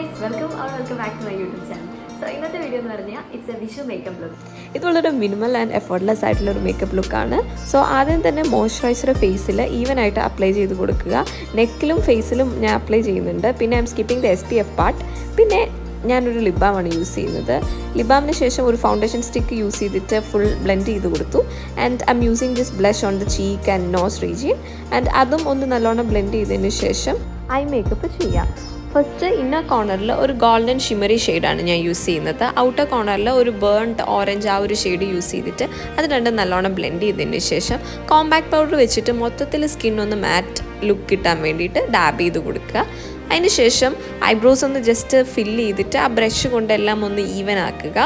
guys, welcome back to my YouTube channel. So ഇന്നത്തെ video എന്ന് പറഞ്ഞാൽ it's A Vishu makeup look. ഇത് വളരെ മിനിമൽ ആൻഡ് എഫോർട്ട്ലെസ് ആയിട്ടുള്ള ഒരു മേക്കപ്പ് ലുക്കാണ്. സോ ആദ്യം തന്നെ മോയ്സ്ചറൈസർ ഫേസിൽ ഈവൻ ആയിട്ട് അപ്ലൈ ചെയ്ത് കൊടുക്കുക. നെക്കിലും ഫേസിലും ഞാൻ അപ്ലൈ ചെയ്യുന്നുണ്ട്. പിന്നെ I am skipping the SPF part. പിന്നെ ഞാനൊരു ലിപ് ബാമാണ് യൂസ് ചെയ്യുന്നത്. ലിപ് ബാമിന് ശേഷം ഒരു ഫൗണ്ടേഷൻ സ്റ്റിക്ക് യൂസ് ചെയ്തിട്ട് ഫുൾ ബ്ലെൻഡ് ചെയ്ത് കൊടുത്തു. And I am using this blush on the cheek and nose region. And അതും ഒന്ന് നല്ലോണം ബ്ലെൻഡ് ചെയ്തതിന് ശേഷം ഐ മേക്കപ്പ് ചെയ്യാം. ഫസ്റ്റ് ഇന്നർ കോർണറിൽ ഒരു ഗോൾഡൻ ഷിമറി ഷെയ്ഡാണ് ഞാൻ യൂസ് ചെയ്യുന്നത്. ഔട്ടർ കോർണറിൽ ഒരു ബേൺഡ് ഓറഞ്ച് ആ ഒരു ഷെയ്ഡ് യൂസ് ചെയ്തിട്ട് അത് രണ്ടും നല്ലോണം ബ്ലെൻഡ് ചെയ്തതിന് ശേഷം കോമ്പാക്ട് പൗഡർ വെച്ചിട്ട് മൊത്തത്തിൽ സ്കിൻ ഒന്ന് മാറ്റ് ലുക്ക് കിട്ടാൻ വേണ്ടിയിട്ട് ഡാബ് ചെയ്ത് കൊടുക്കുക. അതിന് ശേഷം ഐബ്രോസ് ഒന്ന് ജസ്റ്റ് ഫില്ല് ചെയ്തിട്ട് ആ ബ്രഷ് കൊണ്ടെല്ലാം ഒന്ന് ഈവൻ ആക്കുക.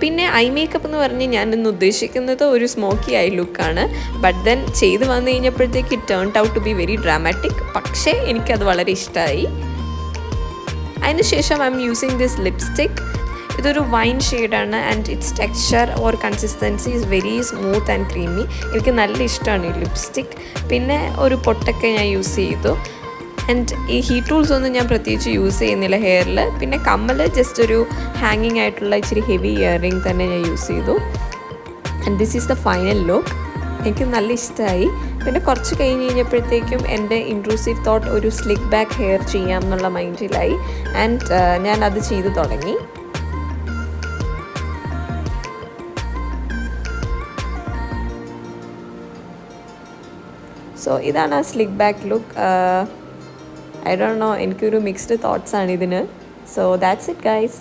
പിന്നെ ഐ മേക്കപ്പ് എന്ന് പറഞ്ഞ് ഞാനിന്ന് ഉദ്ദേശിക്കുന്നത് ഒരു സ്മോക്കി ഐ ലുക്കാണ്. ബട്ട് ദെൻ ചെയ്ത് വന്നു കഴിഞ്ഞപ്പോഴത്തേക്ക് it turned out to be very dramatic. പക്ഷേ എനിക്കത് വളരെ ഇഷ്ടമായി. അതിനുശേഷം I am using this lipstick. ഇതൊരു വൈൻ ഷെയ്ഡാണ് and its texture or consistency is very smooth and creamy. എനിക്ക് നല്ല ഇഷ്ടമാണ് ഈ ലിപ്സ്റ്റിക്. പിന്നെ ഒരു പൊട്ടൊക്കെ ഞാൻ യൂസ് ചെയ്തു. ആൻഡ് ഈ ഹീറ്റ് ടൂൾസ് ഒന്നും ഞാൻ പ്രത്യേകിച്ച് യൂസ് ചെയ്യുന്നില്ല ഹെയറിൽ. പിന്നെ കമ്മൽ ജസ്റ്റ് ഒരു ഹാങ്ങിങ് ആയിട്ടുള്ള ഇച്ചിരി ഹെവി ഇയറിംഗ് തന്നെ ഞാൻ യൂസ് ചെയ്തു. And this is the final look. എനിക്ക് നല്ല ഇഷ്ടമായി. പിന്നെ കുറച്ച് കഴിഞ്ഞപ്പോഴത്തേക്കും എൻ്റെ ഇൻട്രൂസീവ് തോട്ട് ഒരു സ്ലിക്ക് ബാക്ക് ഹെയർ ചെയ്യാം എന്നുള്ള മൈൻഡിലായി. ആൻഡ് ഞാൻ അത് ചെയ്തു തുടങ്ങി. സോ ഇതാണ് ആ slick back look. I don't know, എനിക്കൊരു മിക്സ്ഡ് തോട്ട്സ് ആണ് ഇതിന്. So that's it guys.